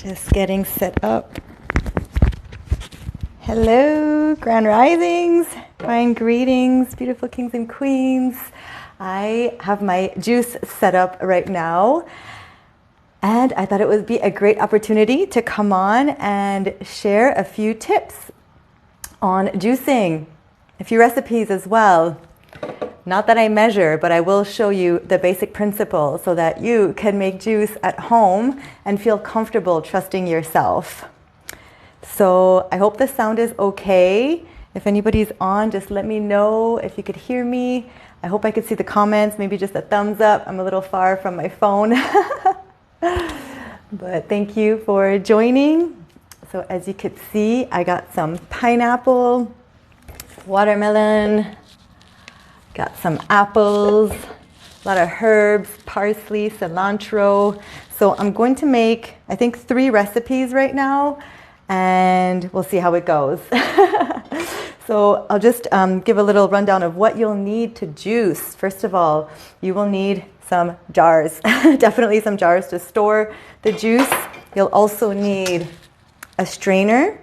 Just getting set up. Hello, Grand Risings, fine greetings, beautiful kings and queens. I have my juice set up right now, and I thought it would be a great opportunity to come on and share a few tips on juicing, a few recipes as well. Not that I measure, but I will show you the basic principles so that you can make juice at home and feel comfortable trusting yourself. So I hope the sound is okay. If anybody's on, just let me know if you could hear me. I hope I could see the comments, maybe just a thumbs up. I'm a little far from my phone. But thank you for joining. So as you could see, I got some pineapple, watermelon, got some apples, a lot of herbs, parsley, cilantro. So I'm going to make, I think, 3 recipes right now, and we'll see how it goes. So I'll just give a little rundown of what you'll need to juice. First of all, you will need some jars, definitely some jars to store the juice. You'll also need a strainer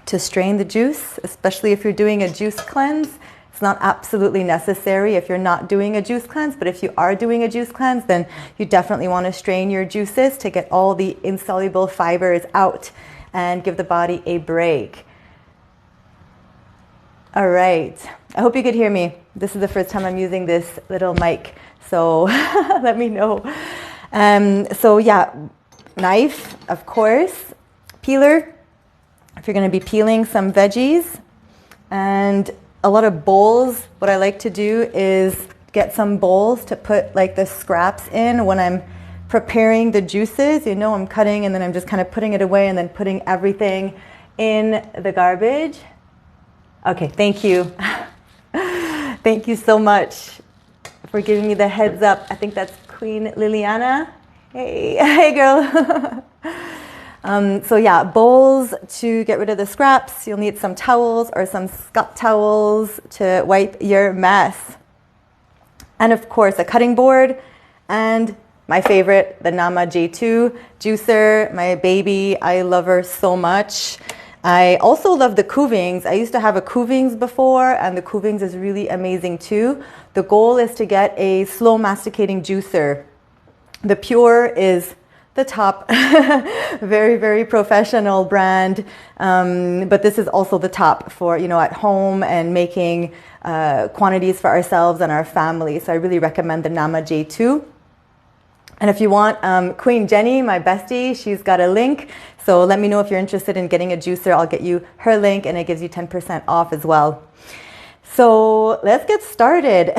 to strain the juice, especially if you're doing a juice cleanse. It's not absolutely necessary if you're not doing a juice cleanse, but if you are doing a juice cleanse, then you definitely want to strain your juices to get all the insoluble fibers out and give the body a break. All right, I hope you could hear me. This is the first time I'm using this little mic, so let me know. So yeah, knife, of course, peeler, if you're going to be peeling some veggies, and a lot of bowls. What I like to do is get some bowls to put like the scraps in when I'm preparing the juices. You know, I'm cutting and then I'm just kind of putting it away and then putting everything in the garbage. Okay, thank you. Thank you so much for giving me the heads up. I think that's Queen Liliana. Hey, hey girl. So yeah, bowls to get rid of the scraps. You'll need some towels or some Scott towels to wipe your mess. And of course, a cutting board and my favorite, the Nama J2 juicer, my baby. I love her so much. I also love the Kuvings. I used to have a Kuvings before, and the Kuvings is really amazing too. The goal is to get a slow masticating juicer. The Pure is the top, very, very professional brand. But this is also the top for, you know, at home and making quantities for ourselves and our family. So I really recommend the Nama J2. And if you want, Queen Jenny, my bestie, she's got a link. So let me know if you're interested in getting a juicer. I'll get you her link and it gives you 10% off as well. So let's get started.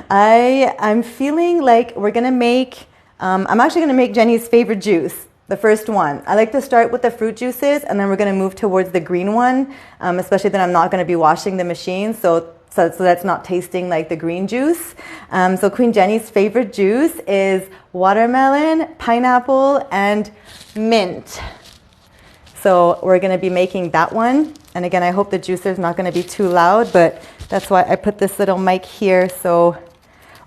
I'm feeling like we're going to make, I'm actually going to make Jenny's favorite juice, the first one. I like to start with the fruit juices and then we're going to move towards the green one, especially that I'm not going to be washing the machine. So that's not tasting like the green juice. So Queen Jenny's favorite juice is watermelon, pineapple, and mint. So we're going to be making that one. And again, I hope the juicer is not going to be too loud, but that's why I put this little mic here. So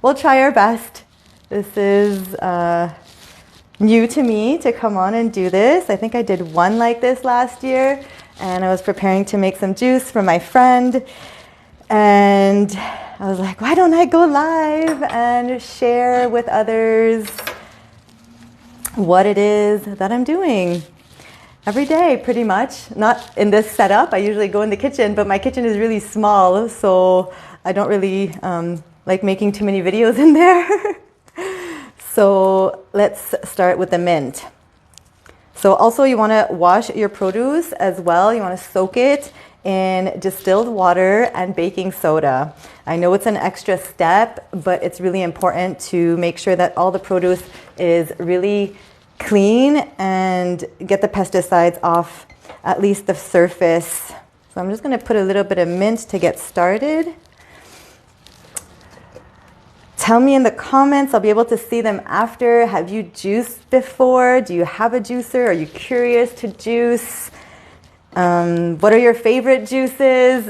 we'll try our best. This is new to me to come on and do this. I think I did one like this last year, and I was preparing to make some juice for my friend. And I was like, why don't I go live and share with others what it is that I'm doing every day, pretty much. Not in this setup. I usually go in the kitchen, but my kitchen is really small, so I don't really like making too many videos in there. So let's start with the mint. So also you want to wash your produce as well. You want to soak it in distilled water and baking soda. I know it's an extra step, but it's really important to make sure that all the produce is really clean and get the pesticides off at least the surface. So I'm just going to put a little bit of mint to get started. Tell me in the comments, I'll be able to see them after. Have you juiced before? Do you have a juicer? Are you curious to juice? What are your favorite juices?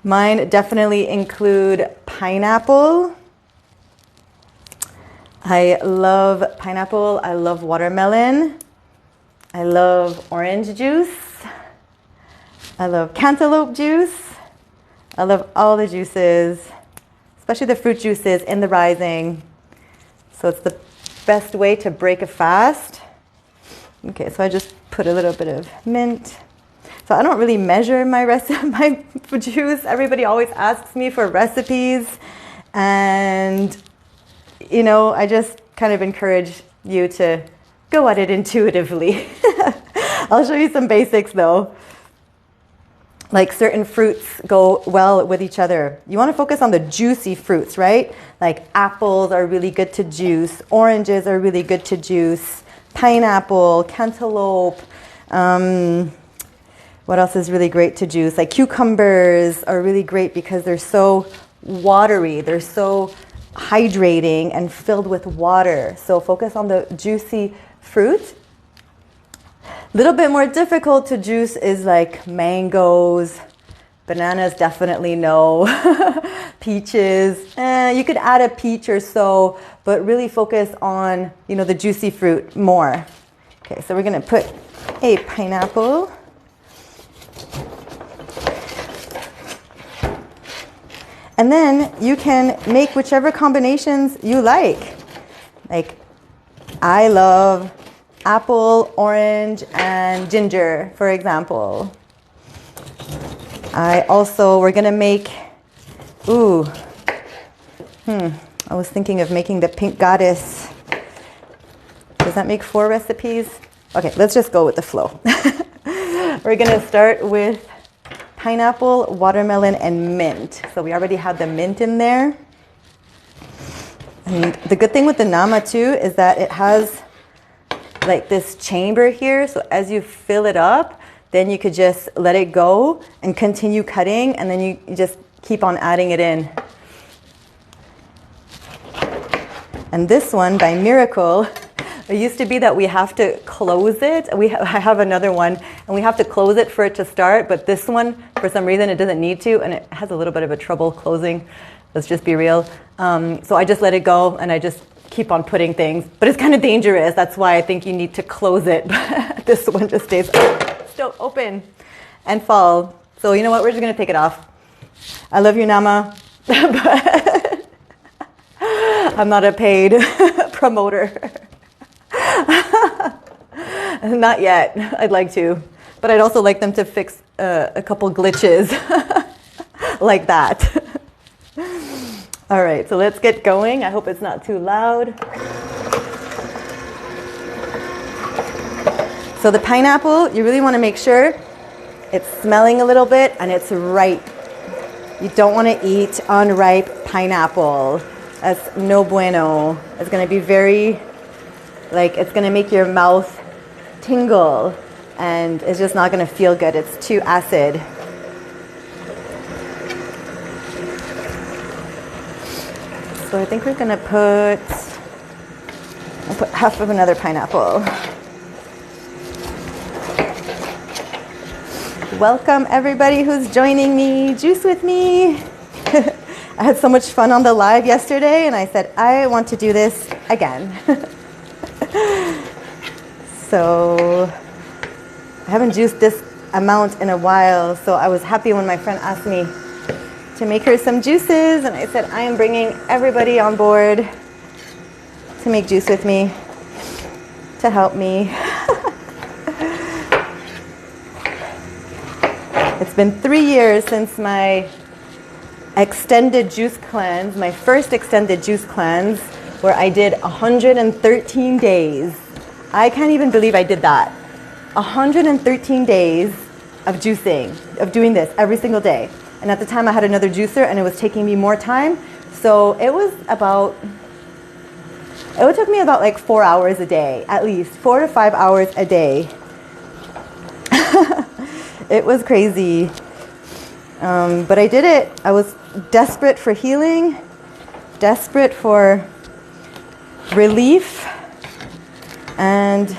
Mine definitely include pineapple, I love pineapple. I love watermelon. I love orange juice. I love cantaloupe juice. I love all the juices, especially the fruit juices in the rising. So it's the best way to break a fast. Okay, so I just put a little bit of mint. So I don't really measure my juice. Everybody always asks me for recipes. And, you know, I just kind of encourage you to go at it intuitively. I'll show you some basics though. Like certain fruits go well with each other. You want to focus on the juicy fruits, right? Like apples are really good to juice. Oranges are really good to juice. Pineapple, cantaloupe. What else is really great to juice? Like cucumbers are really great because they're so watery. They're so hydrating and filled with water. So focus on the juicy fruit. A little bit more difficult to juice is like mangoes. Bananas, definitely no. Peaches, you could add a peach or so, but really focus on, you know, the juicy fruit more. Okay, so we're gonna put a pineapple. And then you can make whichever combinations you like. Like, I love apple, orange, and ginger, for example. We're gonna make, I was thinking of making the pink goddess. Does that make 4 recipes? Okay, let's just go with the flow. We're gonna start with pineapple, watermelon, and mint. So we already have the mint in there. And the good thing with the nama too is that it has like this chamber here. So as you fill it up, then you could just let it go and continue cutting, and then you just keep on adding it in. And this one, by miracle, it used to be that we have to close it. I have another one, and we have to close it for it to start, but this one, for some reason, it doesn't need to, and it has a little bit of a trouble closing. Let's just be real. So I just let it go, and I just keep on putting things. But it's kind of dangerous. That's why I think you need to close it. This one just stays still open and fall. So you know what? We're just going to take it off. I love you, Nama, but I'm not a paid promoter. Not yet. I'd like to. But I'd also like them to fix a couple glitches like that. All right, so let's get going. I hope it's not too loud. So the pineapple, you really want to make sure it's smelling a little bit and it's ripe. You don't want to eat unripe pineapple. That's no bueno. It's going to be very, it's going to make your mouth tingle, and it's just not going to feel good. It's too acid. So I think we're going to I'll put half of another pineapple. Welcome everybody who's joining me. Juice with me. I had so much fun on the live yesterday, and I said, I want to do this again. So I haven't juiced this amount in a while, so I was happy when my friend asked me to make her some juices, and I said, I am bringing everybody on board to make juice with me, to help me. It's been 3 years since my extended juice cleanse, my first extended juice cleanse, where I did 113 days. I can't even believe I did that. 113 days of juicing, of doing this every single day. And at the time I had another juicer, and it was taking me more time. So it took me about 4 hours a day, at least 4 to 5 hours a day. It was crazy. But I did it. I was desperate for healing, desperate for relief. And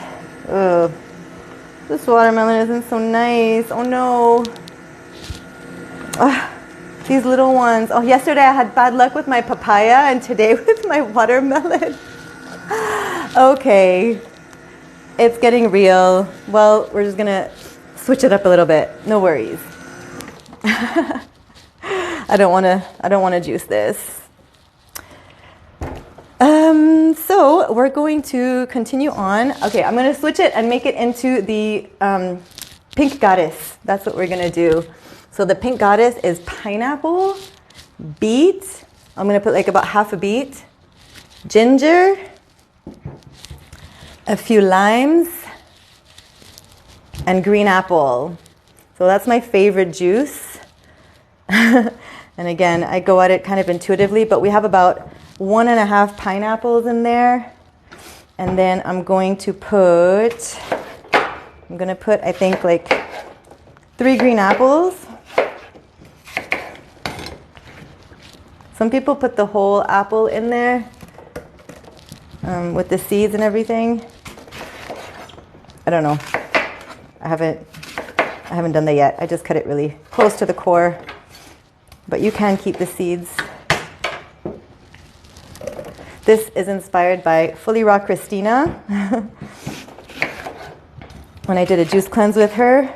this watermelon isn't so nice. Oh no. These little ones. Oh, yesterday I had bad luck with my papaya, and today with my watermelon. Okay, it's getting real. Well, we're just gonna switch it up a little bit. No worries. I don't wanna juice this. So we're going to continue on. Okay, I'm gonna switch it and make it into the pink goddess. That's what we're gonna do. So the pink goddess is pineapple, beet. I'm gonna put like about half a beet, ginger, a few limes, and green apple. So that's my favorite juice. And again, I go at it kind of intuitively, but we have about 1.5 pineapples in there. And then I'm going to put, I think like 3 green apples. Some people put the whole apple in there with the seeds and everything. I don't know. I haven't done that yet. I just cut it really close to the core. But you can keep the seeds. This is inspired by Fully Raw Christina. When I did a juice cleanse with her,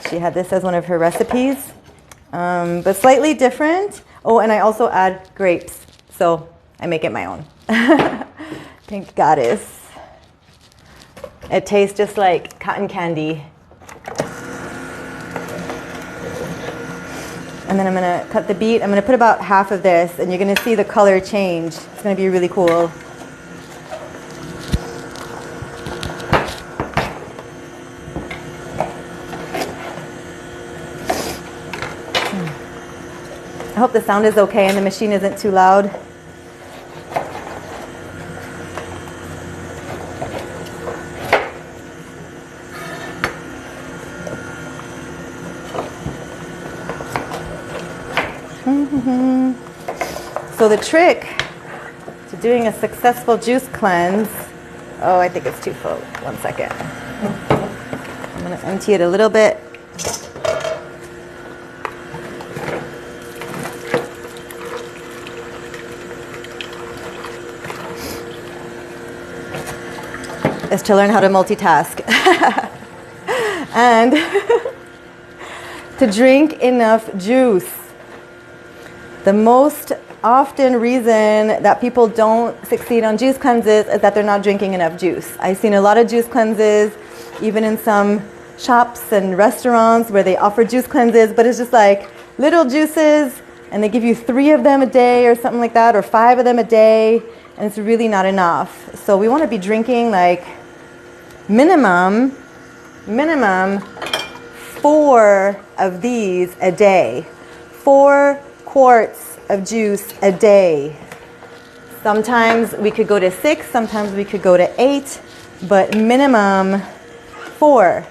she had this as one of her recipes, but slightly different. Oh, and I also add grapes, so I make it my own. Pink goddess. It tastes just like cotton candy. And then I'm gonna cut the beet. I'm gonna put about half of this, and you're gonna see the color change. It's gonna be really cool. I hope the sound is okay and the machine isn't too loud. So the trick to doing a successful juice cleanse, oh, I think it's too full. 1 second. I'm going to empty it a little bit. Is to learn how to multitask. And to drink enough juice. The most often reason that people don't succeed on juice cleanses is that they're not drinking enough juice. I've seen a lot of juice cleanses, even in some shops and restaurants where they offer juice cleanses, but it's just like little juices, and they give you 3 of them a day or something like that, or 5 of them a day, and it's really not enough. So we want to be drinking like minimum 4 of these a day. 4 quarts of juice a day. Sometimes we could go to 6, sometimes we could go to 8, but minimum 4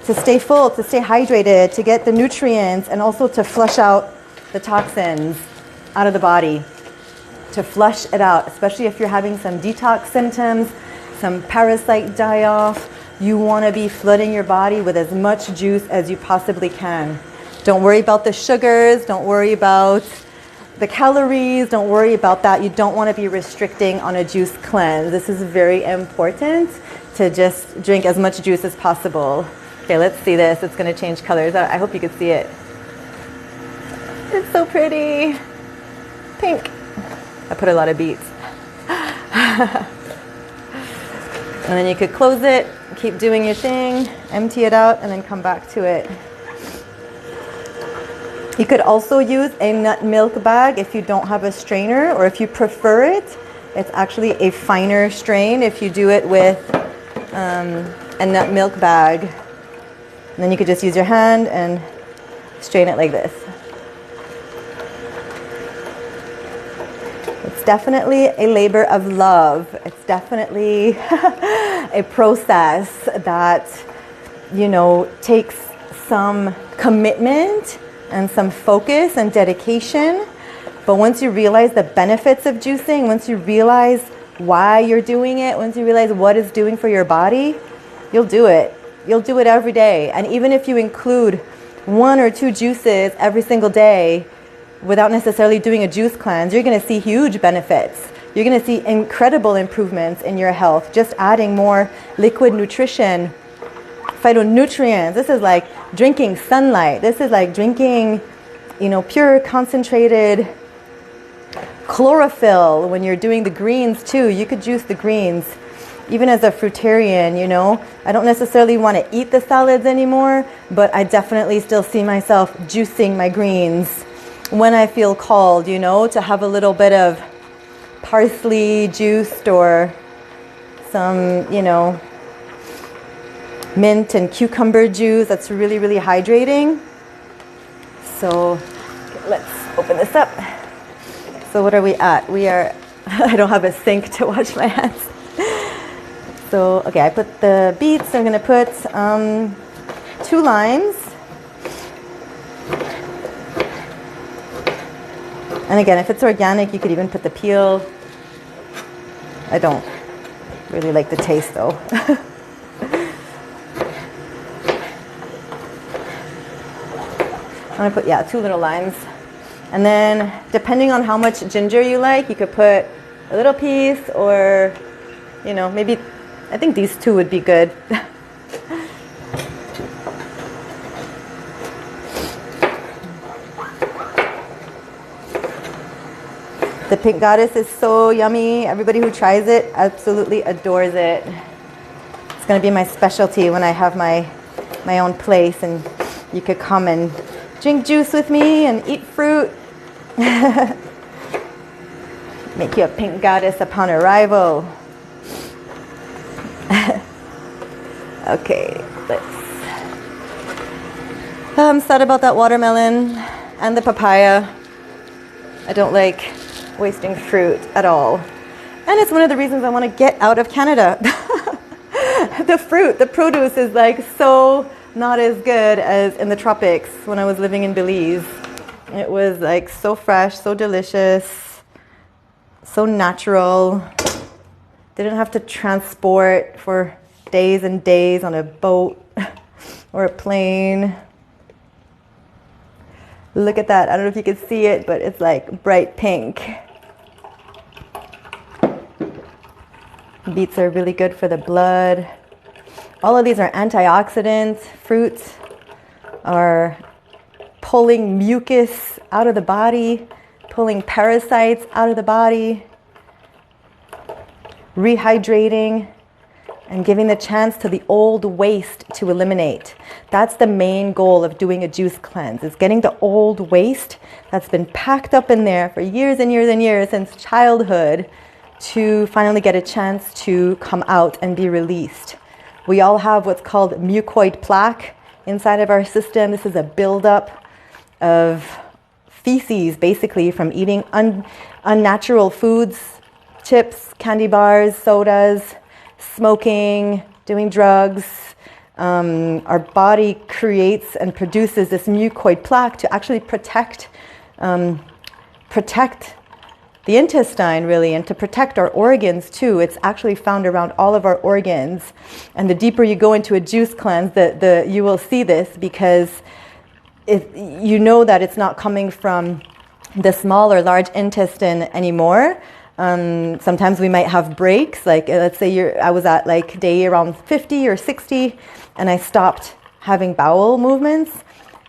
to stay full, to stay hydrated, to get the nutrients, and also to flush out the toxins out of the body, to flush it out, especially if you're having some detox symptoms, some parasite die-off. You want to be flooding your body with as much juice as you possibly can. Don't worry about the sugars, don't worry about the calories, don't worry about that. You don't want to be restricting on a juice cleanse. This is very important, to just drink as much juice as possible. Okay, let's see this. It's going to change colors. I hope you can see it. It's so pretty. Pink. I put a lot of beets. And then you could close it, keep doing your thing, empty it out, and then come back to it. You could also use a nut milk bag if you don't have a strainer, or if you prefer it. It's actually a finer strain if you do it with a nut milk bag. And then you could just use your hand and strain it like this. It's definitely a labor of love. It's definitely a process that, you know, takes some commitment and some focus and dedication. But once you realize the benefits of juicing, once you realize why you're doing it, once you realize what it's doing for your body, you'll do it. You'll do it every day. And even if you include 1 or 2 juices every single day without necessarily doing a juice cleanse, you're going to see huge benefits. you're going to see incredible improvements in your health. Just adding more liquid nutrition, phytonutrients. This is like drinking sunlight. This is like drinking, pure concentrated chlorophyll. When you're doing the greens too, you could juice the greens. Even as a fruitarian, I don't necessarily want to eat the salads anymore, but I definitely still see myself juicing my greens when I feel called, to have a little bit of parsley juiced or some, mint and cucumber juice. That's really, really hydrating. So let's open this up. So what are we at? We are, I don't have a sink to wash my hands. So, okay, I put the beets. I'm going to put 2 limes. And again, if it's organic, you could even put the peel. I don't really like the taste though. I'm going to put, 2 little limes. And then depending on how much ginger you like, you could put a little piece or, maybe, I think these 2 would be good. The pink goddess is so yummy. Everybody who tries it absolutely adores it. It's going to be my specialty when I have my own place, and you could come and drink juice with me and eat fruit. Make you a pink goddess upon arrival. Okay, I'm sad about that watermelon and the papaya. I don't like wasting fruit at all. And it's one of the reasons I want to get out of Canada. The produce is like so not as good as in the tropics when I was living in Belize. It was like so fresh, so delicious, so natural. Didn't have to transport for days and days on a boat or a plane. Look at that. I don't know if you can see it, but it's like bright pink. Beets are really good for the blood. All of these are antioxidants. Fruits are pulling mucus out of the body, pulling parasites out of the body, rehydrating, and giving the chance to the old waste to eliminate. That's the main goal of doing a juice cleanse, is getting the old waste that's been packed up in there for years and years and years since childhood to finally get a chance to come out and be released. We all have what's called mucoid plaque inside of our system. This is a buildup of feces, basically, from eating unnatural foods, chips, candy bars, sodas, smoking, doing drugs. Our body creates and produces this mucoid plaque to actually protect the intestine, really, and to protect our organs too. It's actually found around all of our organs. And the deeper you go into a juice cleanse, you will see this, because you know that it's not coming from the small or large intestine anymore. Sometimes we might have breaks, like let's say I was at like day around 50 or 60 and I stopped having bowel movements,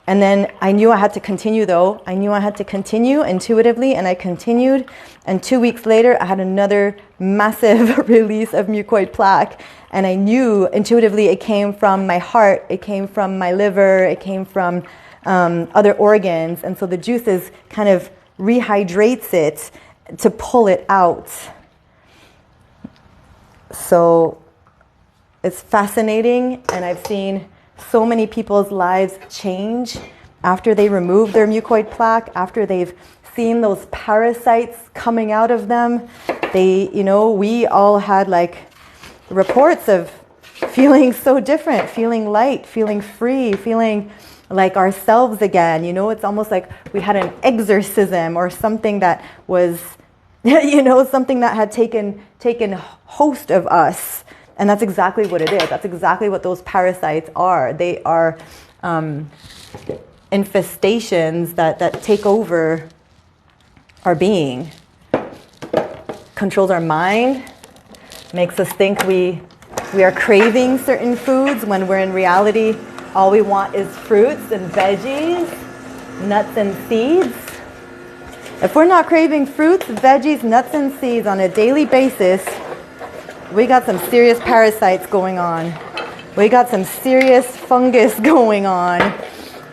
and then I knew I had to continue though. I knew I had to continue intuitively, and I continued, and 2 weeks later I had another massive release of mucoid plaque, and I knew intuitively it came from my heart, it came from my liver, it came from other organs, and so the juices kind of rehydrates it to pull it out. So it's fascinating, and I've seen so many people's lives change after they remove their mucoid plaque, after they've seen those parasites coming out of them. We all had like reports of feeling so different, feeling light, feeling free, feeling like ourselves again. It's almost like we had an exorcism or something that was, something that had taken host of us. And that's exactly what it is. That's exactly what those parasites are. They are infestations that take over our being. controls our mind, makes us think we are craving certain foods when we're in reality all we want is fruits and veggies, nuts and seeds. If we're not craving fruits, veggies, nuts and seeds on a daily basis, we got some serious parasites going on. We got some serious fungus going on.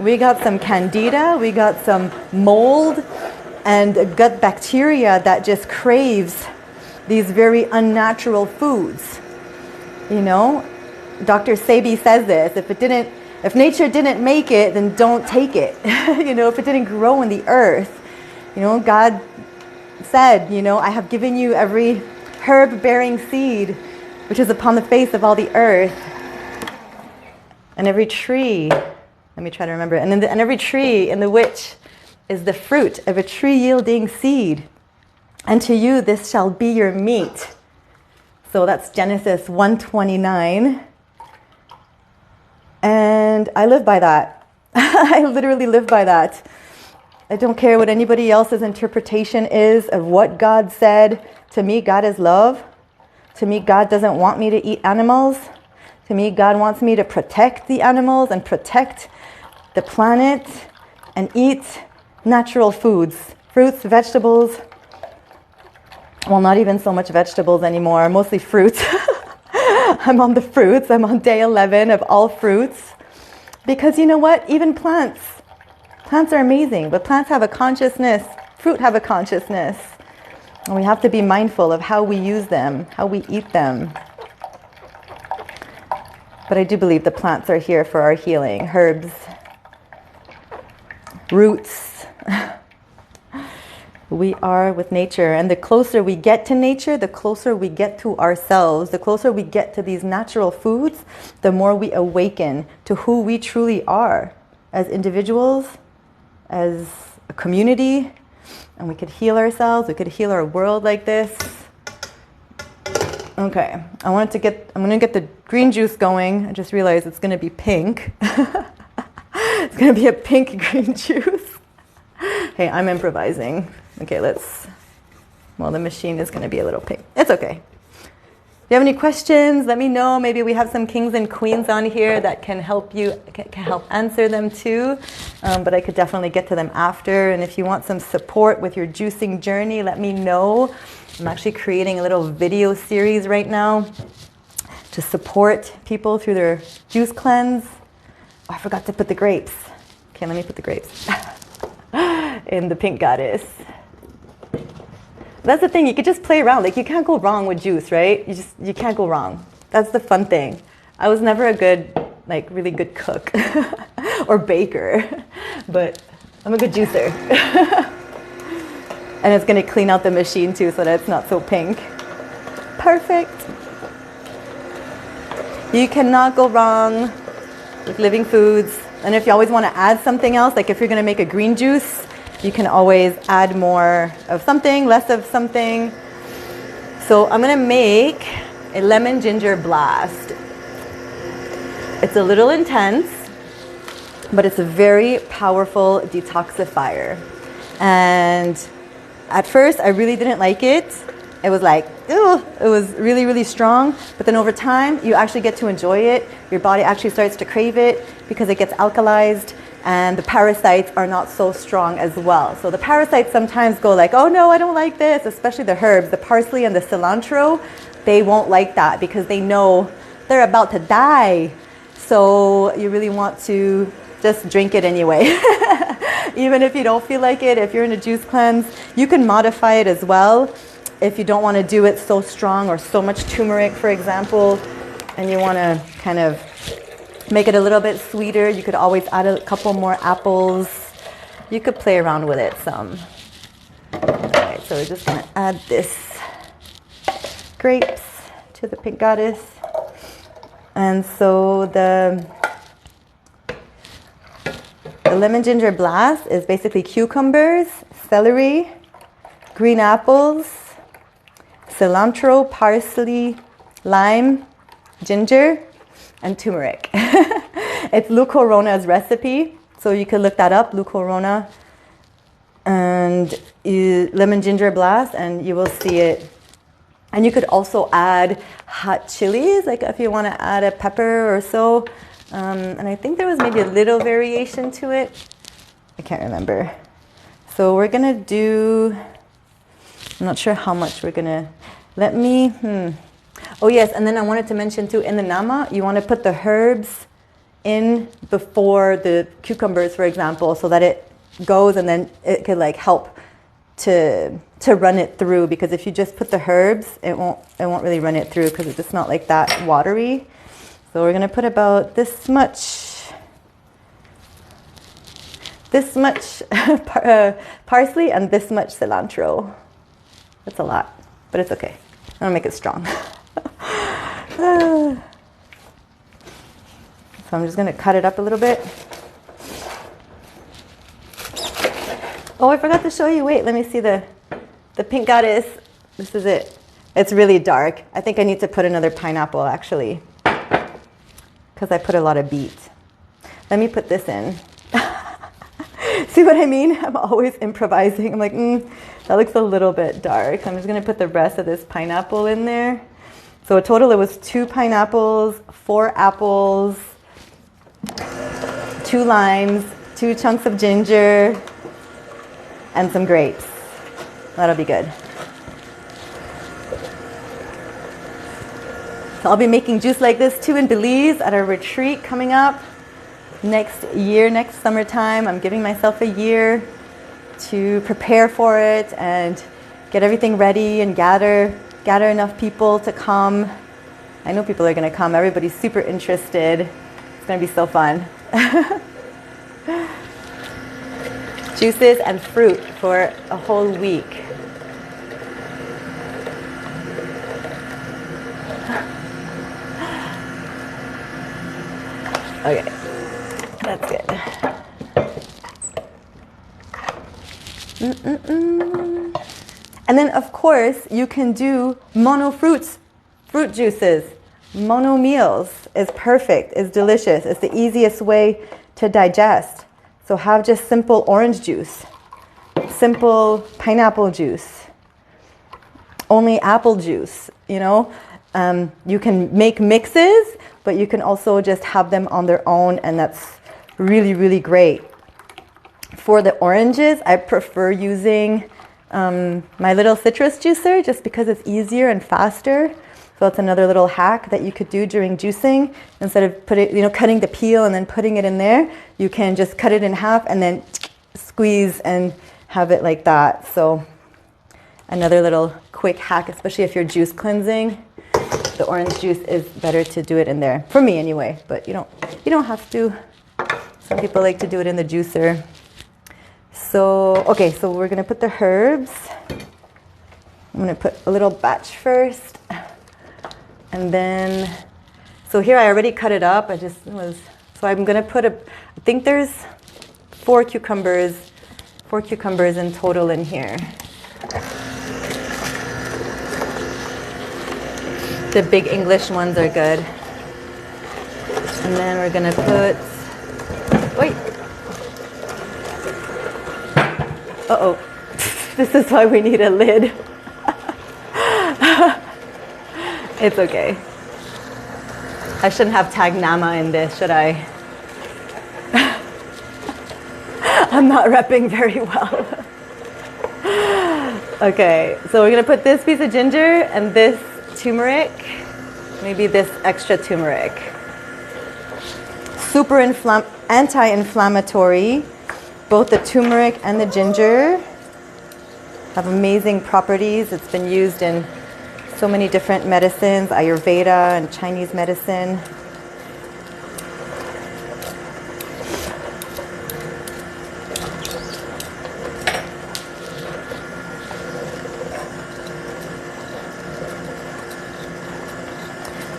We got some candida, we got some mold and gut bacteria that just craves these very unnatural foods. You know, Dr. Sebi says this, if nature didn't make it, then don't take it. You know, if it didn't grow in the earth. You know, God said, you know, I have given you every herb-bearing seed which is upon the face of all the earth, and every tree, let me try to remember, and every tree in the which is the fruit of a tree yielding seed, and to you this shall be your meat. So that's Genesis 1:29, and I live by that. I literally live by that. I don't care what anybody else's interpretation is of what God said. To me, God is love. To me, God doesn't want me to eat animals. To me, God wants me to protect the animals and protect the planet and eat natural foods, fruits, vegetables. Well, not even so much vegetables anymore, mostly fruits. I'm on the fruits. I'm on day 11 of all fruits. Because you know what? Even plants are amazing, but plants have a consciousness. Fruit have a consciousness. And we have to be mindful of how we use them, how we eat them. But I do believe the plants are here for our healing. Herbs, roots. We are with nature. And the closer we get to nature, the closer we get to ourselves. The closer we get to these natural foods, the more we awaken to who we truly are as individuals, as a community. And we could heal ourselves. We could heal our world like this. Okay, I'm going to get the green juice going. I just realized it's going to be pink. It's going to be a pink green juice. Hey, I'm improvising. Okay, the machine is going to be a little pink. It's okay. If you have any questions, let me know. Maybe we have some kings and queens on here that can help answer them too. But I could definitely get to them after. And if you want some support with your juicing journey, let me know. I'm actually creating a little video series right now to support people through their juice cleanse. Oh, I forgot to put the grapes. Okay, let me put the grapes in the pink goddess. That's the thing, you could just play around. Like, you can't go wrong with juice, right? You can't go wrong. That's the fun thing. I was never a good, really good cook or baker, but I'm a good juicer. And it's going to clean out the machine too so that it's not so pink. Perfect. You cannot go wrong with living foods. And if you always want to add something else, like if you're going to make a green juice, you can always add more of something, less of something. So I'm going to make a lemon ginger blast. It's a little intense, but it's a very powerful detoxifier. And at first, I really didn't like it. It was like, ew, it was really, really strong. But then over time, you actually get to enjoy it. Your body actually starts to crave it because it gets alkalized. And the parasites are not so strong as well. So the parasites sometimes go like, oh no, I don't like this, especially the herbs, the parsley and the cilantro. They won't like that because they know they're about to die. So you really want to just drink it anyway. Even if you don't feel like it, if you're in a juice cleanse, you can modify it as well. If you don't want to do it so strong or so much turmeric, for example, and you want to kind of make it a little bit sweeter, you could always add a couple more apples. You could play around with it some. All right, so we're just going to add this grapes to the pink goddess. And so the lemon ginger blast is basically cucumbers, celery, green apples, cilantro, parsley, lime, ginger, and turmeric. It's Lou Corona's recipe, so you can look that up, Lou Corona, and lemon ginger blast, and you will see it And you could also add hot chilies, like if you want to add a pepper or so. And I think there was maybe a little variation to it. I can't remember. So we're going to do, I'm not sure how much we're going to, Oh yes, and then I wanted to mention too, in the nama, you want to put the herbs in before the cucumbers, for example, so that it goes and then it could like help to run it through, because if you just put the herbs, it won't really run it through because it's just not like that watery. So we're going to put about this much parsley and this much cilantro. That's a lot, but it's okay. I'm going to make it strong. So I'm just going to cut it up a little bit. Oh, I forgot to show you. Wait, let me see the pink goddess. This is it. It's really dark. I think I need to put another pineapple, actually, because I put a lot of beet. Let me put this in. See what I mean? I'm always improvising. I'm like, that looks a little bit dark. I'm just going to put the rest of this pineapple in there. So in total, it was 2 pineapples, 4 apples, 2 limes, 2 chunks of ginger, and some grapes. That'll be good. So I'll be making juice like this too in Belize at a retreat coming up next year, next summertime. I'm giving myself a year to prepare for it and get everything ready and gather enough people to come. I know people are going to come. Everybody's super interested. It's going to be so fun. Juices and fruit for a whole week. Okay, that's good. And then, of course, you can do mono fruit juices. Mono meals is perfect, is delicious. It's the easiest way to digest. So have just simple orange juice, simple pineapple juice, only apple juice, you know. You can make mixes, but you can also just have them on their own, and that's really, really great. For the oranges, I prefer using my little citrus juicer just because it's easier and faster. So it's another little hack that you could do during juicing. Instead of cutting the peel and then putting it in there, you can just cut it in half and then squeeze and have it like that. So another little quick hack, especially if you're juice cleansing. The orange juice is better to do it in there, for me anyway, but you don't have to. Some people like to do it in the juicer. So, okay, so we're gonna put the herbs. I'm gonna put a little batch first. And then, so here I already cut it up. So I'm gonna put I think there's 4 cucumbers in total in here. The big English ones are good. And then we're gonna put, wait. Uh-oh, this is why we need a lid. It's okay. I shouldn't have tagged Nama in this, should I? I'm not repping very well. Okay, so we're gonna put this piece of ginger and this turmeric, maybe this extra turmeric. Super anti-inflammatory. Both the turmeric and the ginger have amazing properties. It's been used in so many different medicines, Ayurveda and Chinese medicine.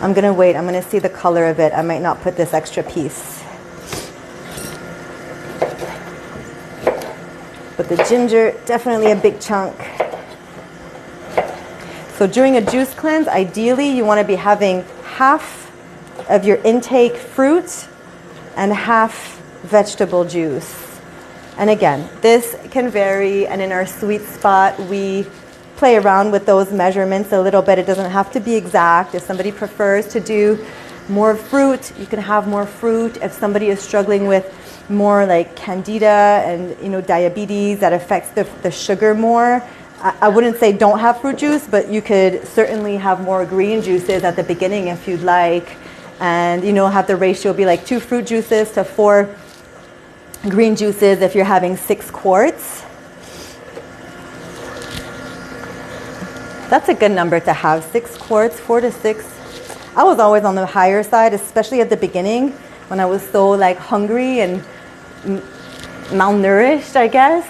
I'm gonna wait, I'm gonna see the color of it. I might not put this extra piece. But the ginger, definitely a big chunk. So during a juice cleanse, ideally you want to be having half of your intake fruit and half vegetable juice. And again, this can vary, and in our sweet spot, we play around with those measurements a little bit. It doesn't have to be exact. If somebody prefers to do more fruit, you can have more fruit. If somebody is struggling with more like candida and diabetes that affects the sugar more, I wouldn't say don't have fruit juice, but you could certainly have more green juices at the beginning if you'd like, and have the ratio be like 2 fruit juices to 4 green juices if you're having 6 quarts. That's a good number to have, 6 quarts, 4 to 6. I was always on the higher side, especially at the beginning when I was so like hungry and malnourished, I guess.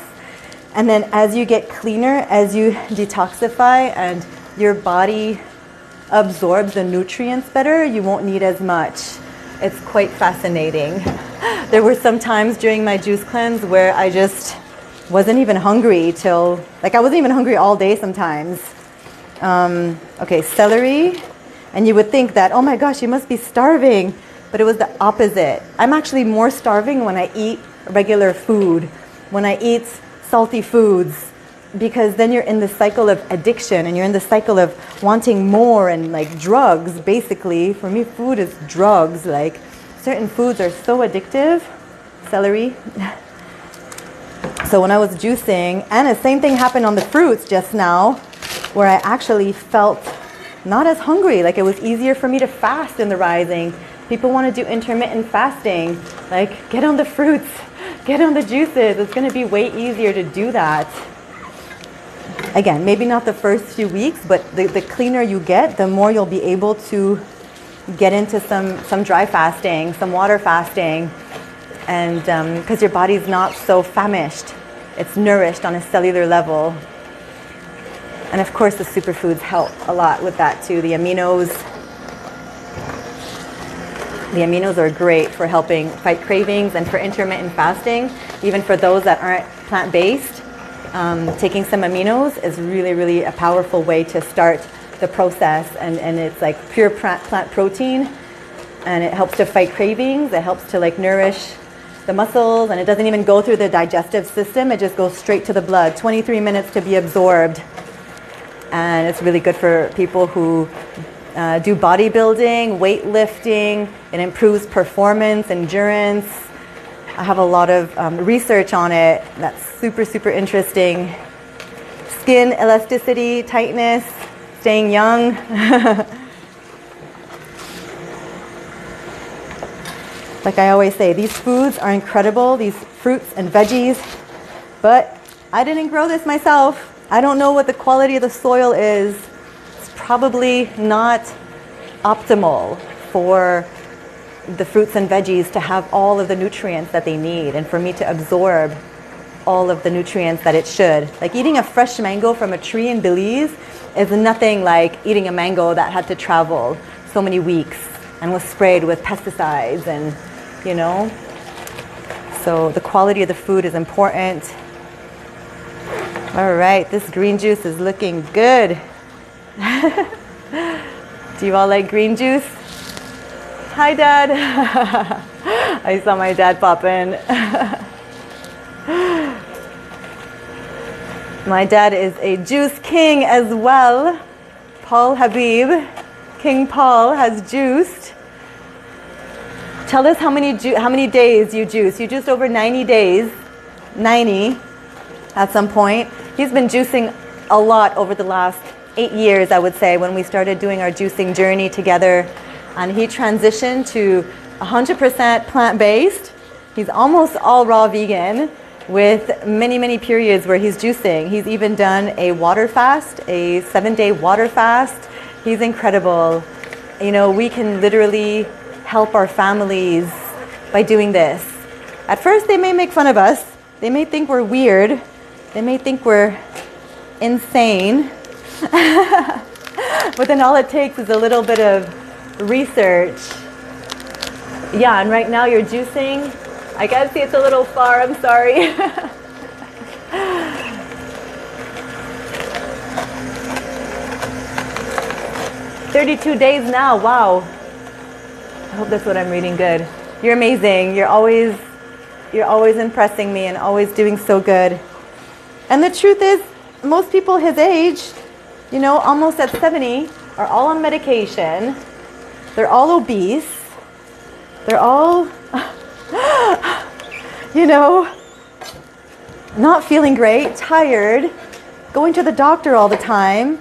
And then as you get cleaner, as you detoxify and your body absorbs the nutrients better, you won't need as much. It's quite fascinating. There were some times during my juice cleanse where I just wasn't even hungry till, like I wasn't even hungry all day sometimes. Okay, celery. And you would think that, oh my gosh, you must be starving. But it was the opposite. I'm actually more starving when I eat regular food, when I eat salty foods, because then you're in the cycle of addiction and you're in the cycle of wanting more and like drugs, basically. For me, food is drugs. Like certain foods are so addictive. Celery. So when I was juicing, and the same thing happened on the fruits just now, where I actually felt not as hungry. Like it was easier for me to fast in the rising. People want to do intermittent fasting. Like get on the fruits, get on the juices. It's going to be way easier to do that. Again, maybe not the first few weeks, but the cleaner you get, the more you'll be able to get into some dry fasting, some water fasting. And because your body's not so famished. It's nourished on a cellular level. And of course, the superfoods help a lot with that too. The aminos are great for helping fight cravings and for intermittent fasting. Even for those that aren't plant-based, taking some aminos is really, really a powerful way to start the process. And it's like pure plant protein. And it helps to fight cravings. It helps to like nourish the muscles. And it doesn't even go through the digestive system. It just goes straight to the blood. 23 minutes to be absorbed. And it's really good for people who do bodybuilding, weightlifting. It improves performance, endurance. I have a lot of research on it that's super, super interesting. Skin elasticity, tightness, staying young. Like I always say, these foods are incredible, these fruits and veggies, but I didn't grow this myself. I don't know what the quality of the soil is. It's probably not optimal for the fruits and veggies to have all of the nutrients that they need and for me to absorb all of the nutrients that it should. Like eating a fresh mango from a tree in Belize is nothing like eating a mango that had to travel so many weeks and was sprayed with pesticides and, So the quality of the food is important. All right, this green juice is looking good. Do you all like green juice? Hi, Dad. I saw my dad pop in. My dad is a juice king as well. Paul Habib, King Paul, has juiced. Tell us how many days you juice. You juiced over 90 days. 90 at some point. He's been juicing a lot over the last 8 years, I would say, when we started doing our juicing journey together. And he transitioned to 100% plant-based. He's almost all raw vegan with many, many periods where he's juicing. He's even done a water fast, a 7-day water fast. He's incredible. We can literally help our families by doing this. At first, they may make fun of us. They may think we're weird. They may think we're insane. But then all it takes is a little bit of research. Yeah, and right now you're juicing. I gotta see it's a little far, I'm sorry. "32 days now, wow. I hope that's what I'm reading good. You're amazing. You're always impressing me and always doing so good. And the truth is, most people his age you know, almost at 70, are all on medication. They're all obese. They're all, you know, not feeling great, tired, going to the doctor all the time,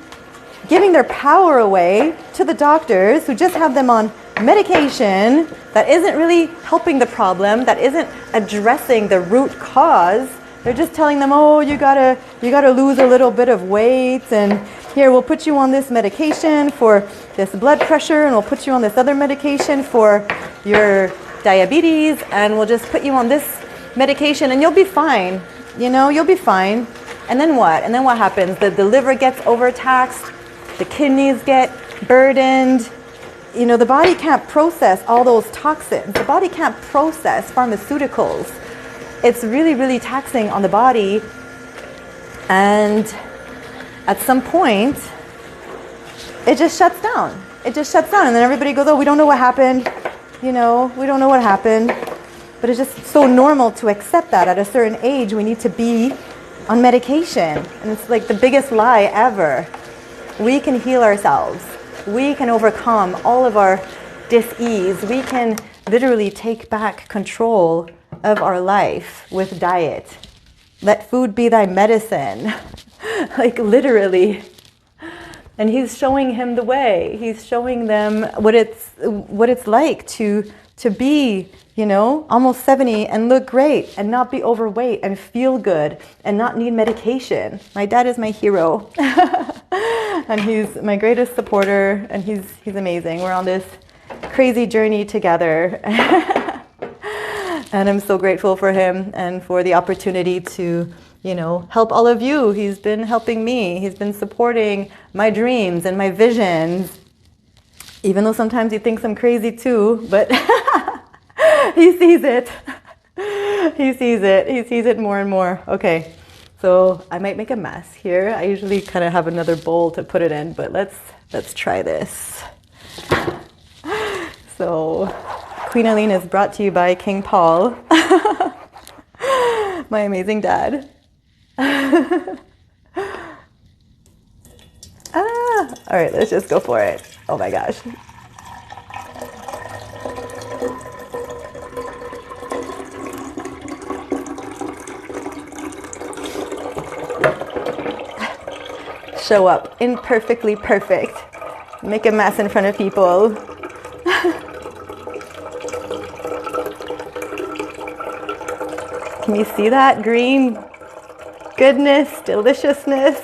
giving their power away to the doctors who just have them on medication that isn't really helping the problem, that isn't addressing the root cause. They're just telling them, oh, you gotta lose a little bit of weight, and here, we'll put you on this medication for this blood pressure, and we'll put you on this other medication for your diabetes, and we'll just put you on this medication and you'll be fine. You know, you'll be fine. And then what? And then what happens? The liver gets overtaxed, the kidneys get burdened. You know, the body can't process all those toxins. The body can't process pharmaceuticals. It's really, really taxing on the body. And at some point, it just shuts down. It just shuts down. And then everybody goes, oh, we don't know what happened. You know, we don't know what happened. But it's just so normal to accept that at a certain age we need to be on medication. And it's like the biggest lie ever. We can heal ourselves. We can overcome all of our dis-ease. We can literally take back control of our life with diet. Let food be thy medicine. Like literally. And he's showing him the way. He's showing them what it's like to be, you know, almost 70 and look great and not be overweight and feel good and not need medication. My dad is my hero. And he's my greatest supporter, and he's amazing. We're on this crazy journey together. And I'm so grateful for him and for the opportunity to, you know, help all of you. He's been helping me. He's been supporting my dreams and my visions. Even though sometimes he thinks I'm crazy too, but he sees it. He sees it. He sees it more and more. Okay, so I might make a mess here. I usually kind of have another bowl to put it in, but let's try this. So Queen Aline is brought to you by King Paul, my amazing dad. All right, let's just go for it. Oh my gosh. Show up imperfectly perfect. Make a mess in front of people. Can you see that green goodness, deliciousness?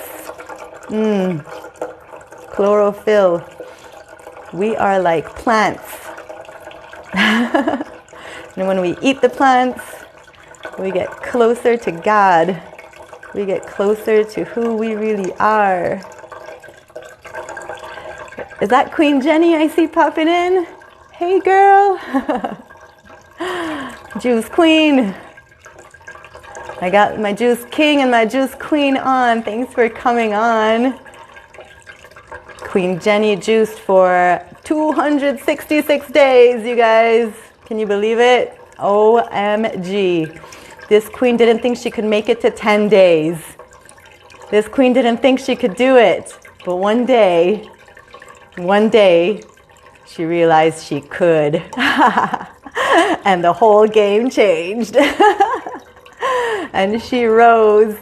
Chlorophyll. We are like plants. And when we eat the plants, we get closer to God. We get closer to who we really are. Is that Queen Jenny I see popping in? Hey girl. Juice Queen. I got my Juice King and my Juice Queen on. Thanks for coming on. Queen Jenny juiced for 266 days, you guys. Can you believe it? OMG. This queen didn't think she could make it to 10 days. This queen didn't think she could do it. But one day, she realized she could. And the whole game changed. And she rose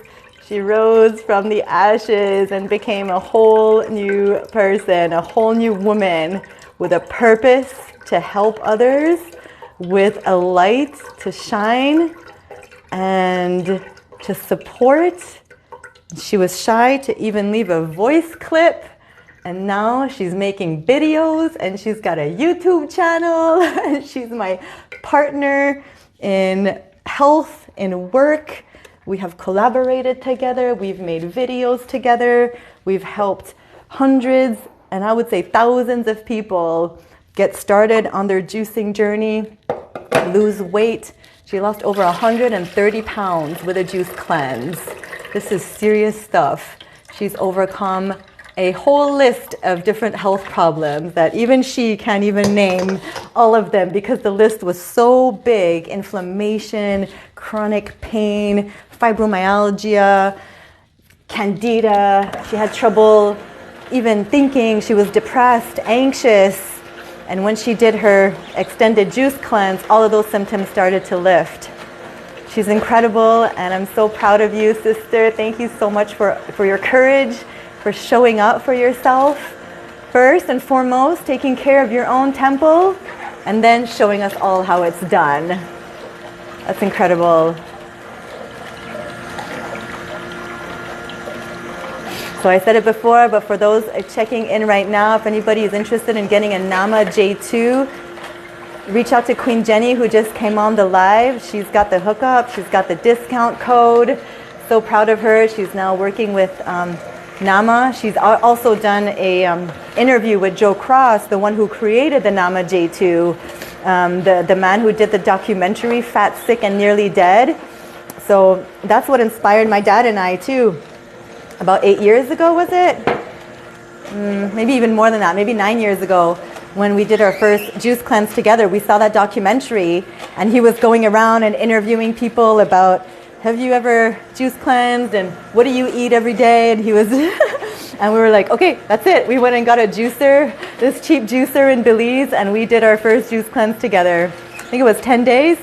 from the ashes and became a whole new person, a whole new woman with a purpose to help others, with a light to shine and to support. She was shy to even leave a voice clip, and now she's making videos and she's got a YouTube channel. She's my partner in health, in work. We have collaborated together. We've made videos together. We've helped hundreds, and I would say thousands of people get started on their juicing journey, lose weight. She lost over 130 pounds with a juice cleanse. This is serious stuff. She's overcome a whole list of different health problems that even she can't even name all of them because the list was so big. Inflammation, chronic pain, fibromyalgia, candida. She had trouble even thinking she was depressed, anxious. And when she did her extended juice cleanse, all of those symptoms started to lift. She's incredible, and I'm so proud of you, sister. Thank you so much for your courage, for showing up for yourself. First and foremost, taking care of your own temple, and then showing us all how it's done. That's incredible. So I said it before, but for those checking in right now, if anybody is interested in getting a Nama J2, reach out to Queen Jenny, who just came on the live. She's got the hookup. She's got the discount code. So proud of her. She's now working with Nama. She's also done a interview with Joe Cross, the one who created the Nama J2, the man who did the documentary Fat, Sick, and Nearly Dead. So that's what inspired my dad and I too. About 8 years ago, was it? Maybe even more than that, maybe 9 years ago, when we did our first juice cleanse together. We saw that documentary, and he was going around and interviewing people about, have you ever juice cleansed, and what do you eat every day? And he was, and we were like, okay, that's it. We went and got a juicer, this cheap juicer in Belize, and we did our first juice cleanse together. I think it was 10 days,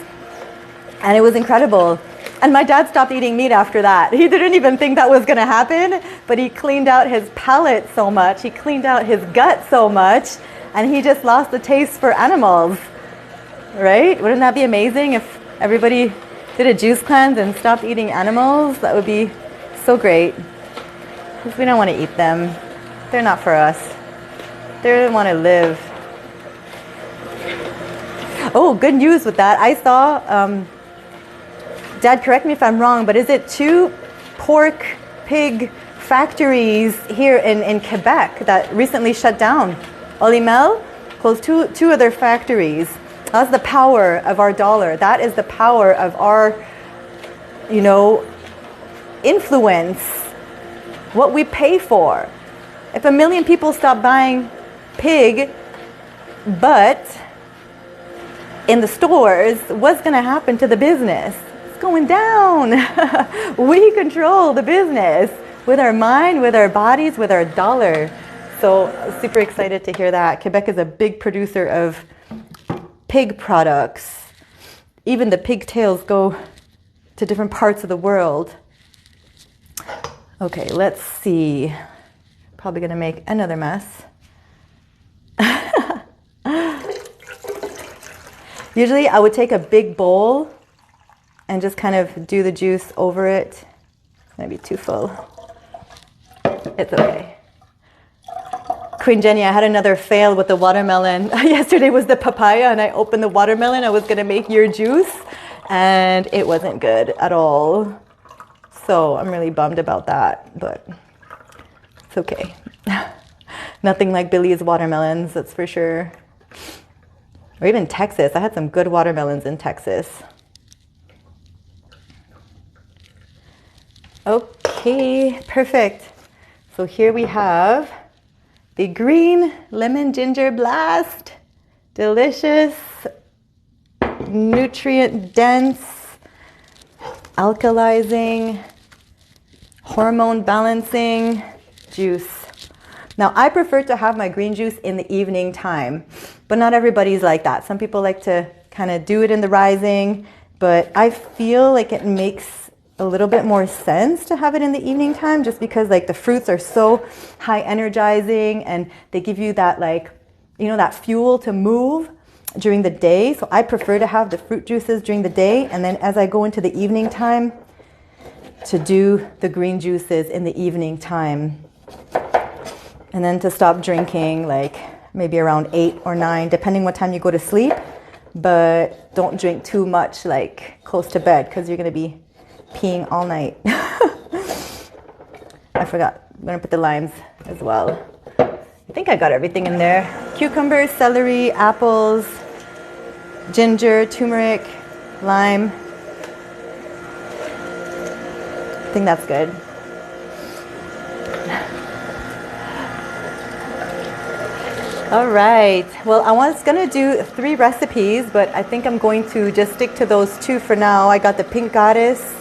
and it was incredible. And my dad stopped eating meat after that. He didn't even think that was going to happen, but he cleaned out his palate so much, he cleaned out his gut so much, and he just lost the taste for animals, right? Wouldn't that be amazing if everybody did a juice cleanse and stopped eating animals? That would be so great, because we don't want to eat them. They're not for us. They don't want to live. Oh, good news with that. I saw... Dad, correct me if I'm wrong, but is it 2 pork pig factories here in Quebec that recently shut down? Olimel closed two of their factories. That's the power of our dollar. That is the power of our, influence, what we pay for. If 1 million people stop buying pig, but in the stores, what's going to happen to the business? Going down. We control the business with our mind, with our bodies, with our dollar. So super excited to hear that. Quebec is a big producer of pig products. Even the pigtails go to different parts of the world. Okay, let's see. Probably gonna make another mess. Usually I would take a big bowl and just kind of do the juice over it. Maybe too full. It's okay. Queen Jenny, I had another fail with the watermelon. Yesterday was the papaya, and I opened the watermelon. I was gonna make your juice, and it wasn't good at all. So I'm really bummed about that, but it's okay. Nothing like Billy's watermelons, that's for sure. Or even Texas. I had some good watermelons in Texas. Okay, perfect. So here we have the green lemon ginger blast. Delicious, nutrient dense, alkalizing, hormone balancing juice. Now I prefer to have my green juice in the evening time, but not everybody's like that. Some people like to kind of do it in the rising, but I feel like it makes a little bit more sense to have it in the evening time, just because like the fruits are so high energizing and they give you that that fuel to move during the day. So I prefer to have the fruit juices during the day, and then as I go into the evening time, to do the green juices in the evening time. And then to stop drinking maybe around 8 or 9, depending what time you go to sleep. But don't drink too much close to bed, because you're going to be peeing all night. I forgot. I'm going to put the limes as well. I think I got everything in there. Cucumbers, celery, apples, ginger, turmeric, lime. I think that's good. All right. Well, I was going to do 3 recipes, but I think I'm going to just stick to those 2 for now. I got the pink goddess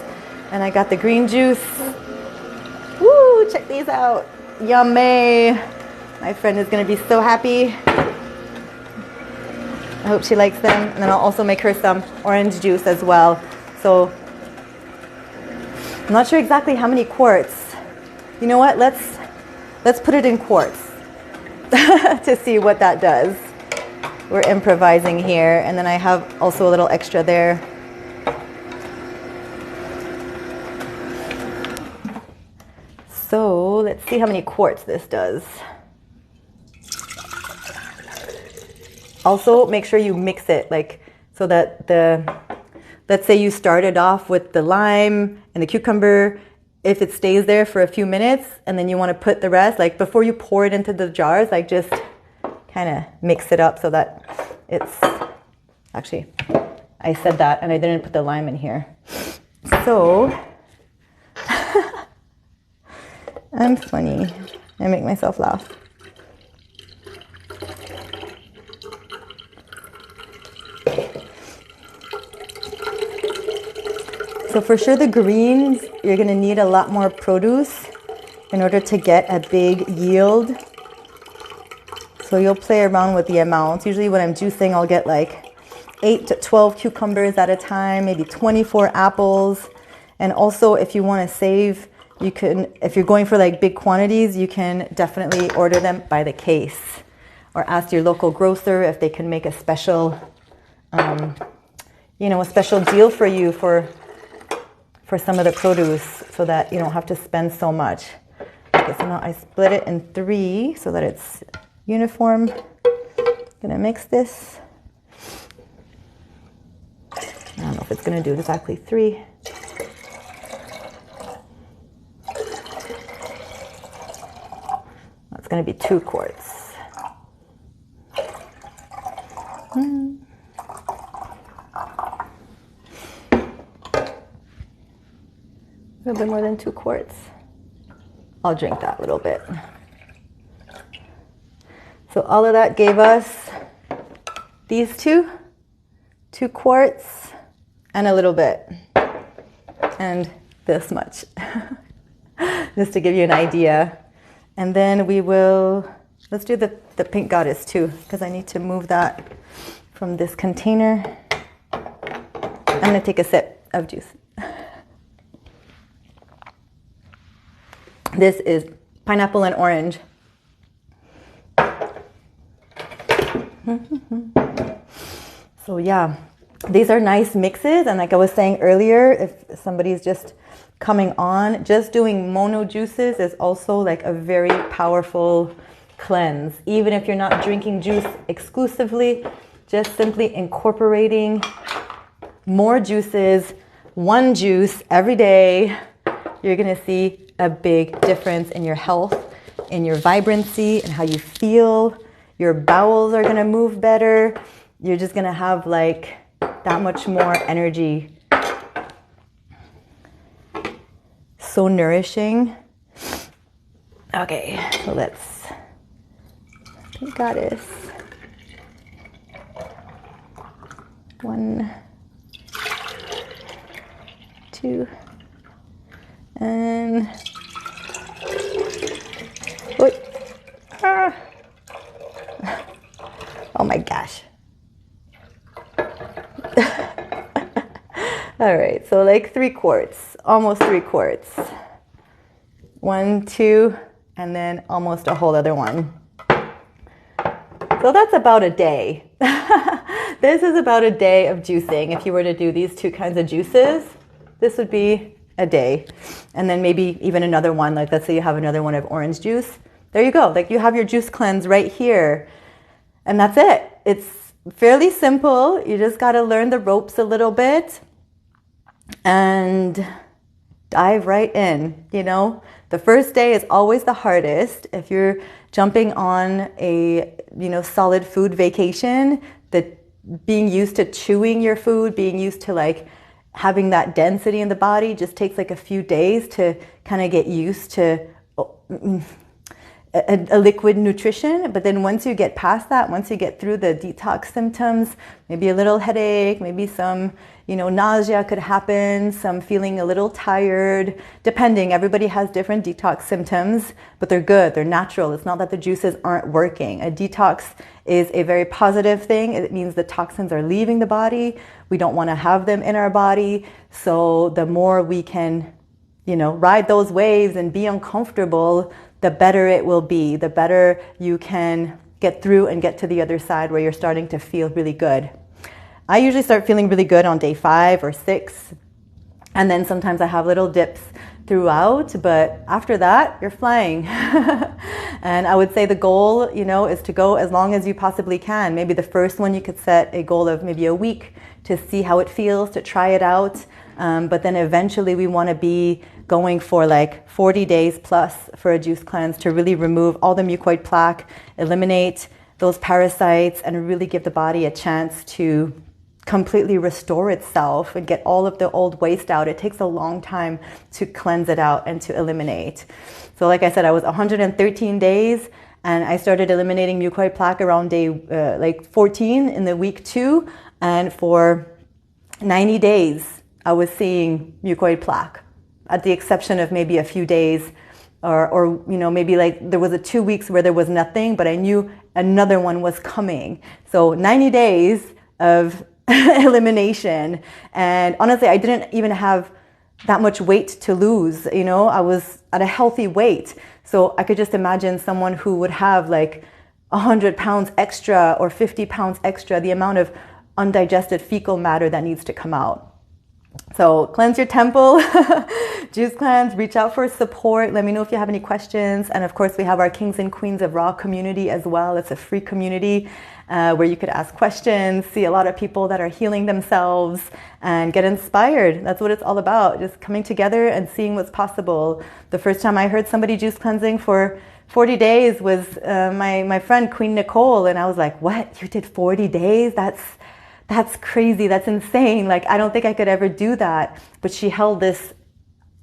and I got the green juice. Woo, check these out. Yummy. My friend is going to be so happy. I hope she likes them. And then I'll also make her some orange juice as well. So I'm not sure exactly how many quarts. You know what? Let's put it in quarts to see what that does. We're improvising here. And then I have also a little extra there. So let's see how many quarts this does. Also, make sure you mix it, like, so that let's say you started off with the lime and the cucumber. If it stays there for a few minutes and then you want to put the rest, like before you pour it into the jars, like just kind of mix it up so that it's, actually, I said that and I didn't put the lime in here. So, I'm funny. I make myself laugh. So for sure the greens, you're going to need a lot more produce in order to get a big yield. So you'll play around with the amounts. Usually when I'm juicing, I'll get like 8 to 12 cucumbers at a time, maybe 24 apples. And also if you want to save, you can, if you're going for like big quantities, you can definitely order them by the case or ask your local grocer if they can make a special, a special deal for you for some of the produce so that you don't have to spend so much. Okay, so now I split it in 3 so that it's uniform. Gonna mix this. I don't know if it's gonna do exactly 3. It's going to be 2 quarts. A little bit more than 2 quarts. I'll drink that little bit. So all of that gave us these 2 quarts, and a little bit, and this much, just to give you an idea. And then we will, let's do the pink goddess too, because I need to move that from this container. I'm going to take a sip of juice. This is pineapple and orange. So yeah, these are nice mixes. And like I was saying earlier, if somebody's just coming on, just doing mono juices is also like a very powerful cleanse. Even if you're not drinking juice exclusively, just simply incorporating more juices, one juice every day, you're gonna see a big difference in your health, in your vibrancy, and how you feel. Your bowels are gonna move better. You're just gonna have like that much more energy. So nourishing. Okay, so let's, goddess. 1, 2, and oh my gosh. All right, so like 3 quarts, almost 3 quarts. 1, 2, and then almost a whole other one. So that's about a day. This is about a day of juicing. If you were to do these 2 kinds of juices, this would be a day. And then maybe even another one, like let's say you have another one of orange juice. There you go, like you have your juice cleanse right here. And that's it. It's fairly simple. You just got to learn the ropes a little bit and dive right in. The first day is always the hardest. If you're jumping on a solid food vacation, that being used to chewing your food, being used to like having that density in the body just takes like a few days to kind of get used to. a liquid nutrition. But then once you get past that, once you get through the detox symptoms, maybe a little headache, maybe some, nausea could happen, some feeling a little tired, depending. Everybody has different detox symptoms, but they're good, they're natural. It's not that the juices aren't working. A detox is a very positive thing. It means the toxins are leaving the body. We don't want to have them in our body. So the more we can, ride those waves and be uncomfortable, the better it will be, the better you can get through and get to the other side where you're starting to feel really good. I usually start feeling really good on day 5 or 6. And then sometimes I have little dips throughout, but after that, you're flying. And I would say the goal, is to go as long as you possibly can. Maybe the first one you could set a goal of maybe a week to see how it feels, to try it out. But then eventually we want to be going for like 40 days plus for a juice cleanse to really remove all the mucoid plaque, eliminate those parasites, and really give the body a chance to completely restore itself and get all of the old waste out. It takes a long time to cleanse it out and to eliminate. So like I said, I was 113 days and I started eliminating mucoid plaque around day 14 in the week 2. And for 90 days, I was seeing mucoid plaque, at the exception of maybe a few days or maybe like there was 2 weeks where there was nothing, but I knew another one was coming. So 90 days of elimination. And honestly, I didn't even have that much weight to lose. I was at a healthy weight. So I could just imagine someone who would have like 100 pounds extra or 50 pounds extra, the amount of undigested fecal matter that needs to come out. So cleanse your temple, juice cleanse, reach out for support. Let me know if you have any questions. And of course, we have our Kings and Queens of Raw community as well. It's a free community where you could ask questions, see a lot of people that are healing themselves and get inspired. That's what it's all about, just coming together and seeing what's possible. The first time I heard somebody juice cleansing for 40 days was my friend Queen Nicole. And I was like, what? You did 40 days? That's crazy. That's insane. Like, I don't think I could ever do that. But she held this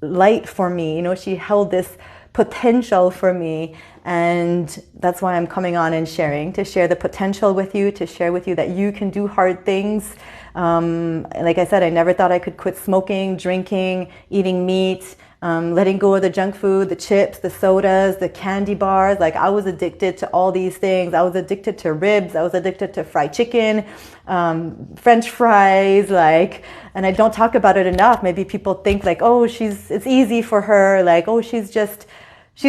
light for me. She held this potential for me. And that's why I'm coming on and sharing, to share the potential with you, to share with you that you can do hard things. Like I said, I never thought I could quit smoking, drinking, eating meat, letting go of the junk food, the chips, the sodas, the candy bars. Like, I was addicted to all these things. I was addicted to ribs. I was addicted to fried chicken, French fries, and I don't talk about it enough. Maybe people think like, oh, it's easy for her. Like, oh, she's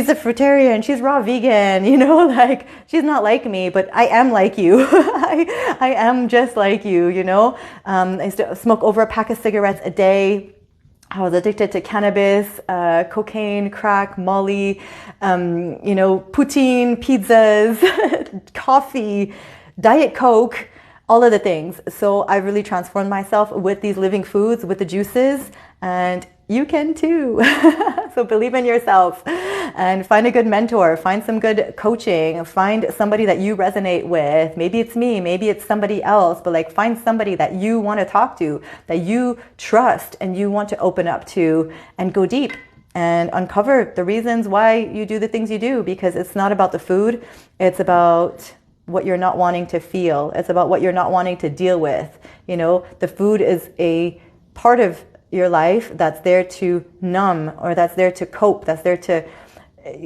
a fruitarian, she's raw vegan, she's not like me, but I am like you. I am just like you, I used to smoke over a pack of cigarettes a day. I was addicted to cannabis, cocaine, crack, molly, poutine, pizzas, coffee, Diet Coke, all of the things. So I really transformed myself with these living foods, with the juices, and you can too. So believe in yourself and find a good mentor, find some good coaching, find somebody that you resonate with. Maybe it's me, maybe it's somebody else, but find somebody that you want to talk to, that you trust and you want to open up to, and go deep and uncover the reasons why you do the things you do, because it's not about the food. It's about what you're not wanting to feel. It's about what you're not wanting to deal with. The food is a part of your life that's there to numb, or that's there to cope, that's there to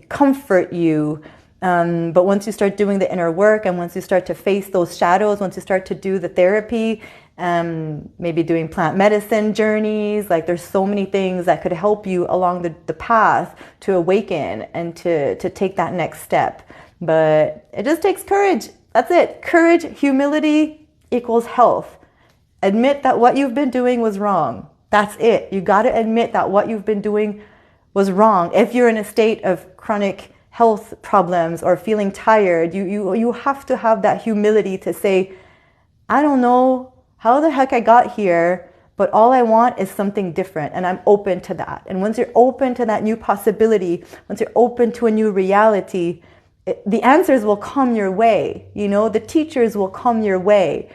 comfort you. But once you start doing the inner work, and once you start to face those shadows, once you start to do the therapy, maybe doing plant medicine journeys, there's so many things that could help you along the path to awaken and to take that next step. But it just takes courage. That's it. Courage, humility equals health. Admit that what you've been doing was wrong. That's it. You got to admit that what you've been doing was wrong. If you're in a state of chronic health problems or feeling tired, you have to have that humility to say, I don't know how the heck I got here, but all I want is something different, and I'm open to that. And once you're open to that new possibility, once you're open to a new reality, the answers will come your way. The teachers will come your way.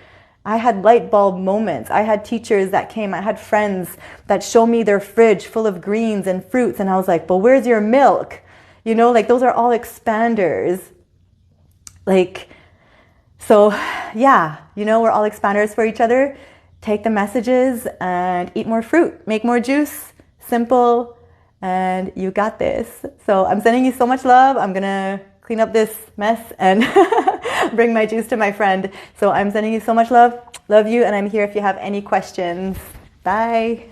I had light bulb moments. I had teachers that came. I had friends that show me their fridge full of greens and fruits. And I was like, but where's your milk? You know, like those are all expanders. Like, so yeah, you know, we're all expanders for each other. Take the messages and eat more fruit, make more juice, simple, and you got this. So I'm sending you so much love. I'm gonna clean up this mess and bring my juice to my friend. So I'm sending you so much love. Love you, and I'm here if you have any questions. Bye.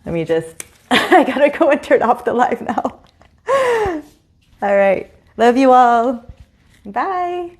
Let me just, I gotta go and turn off the live now. All right. Love you all. Bye.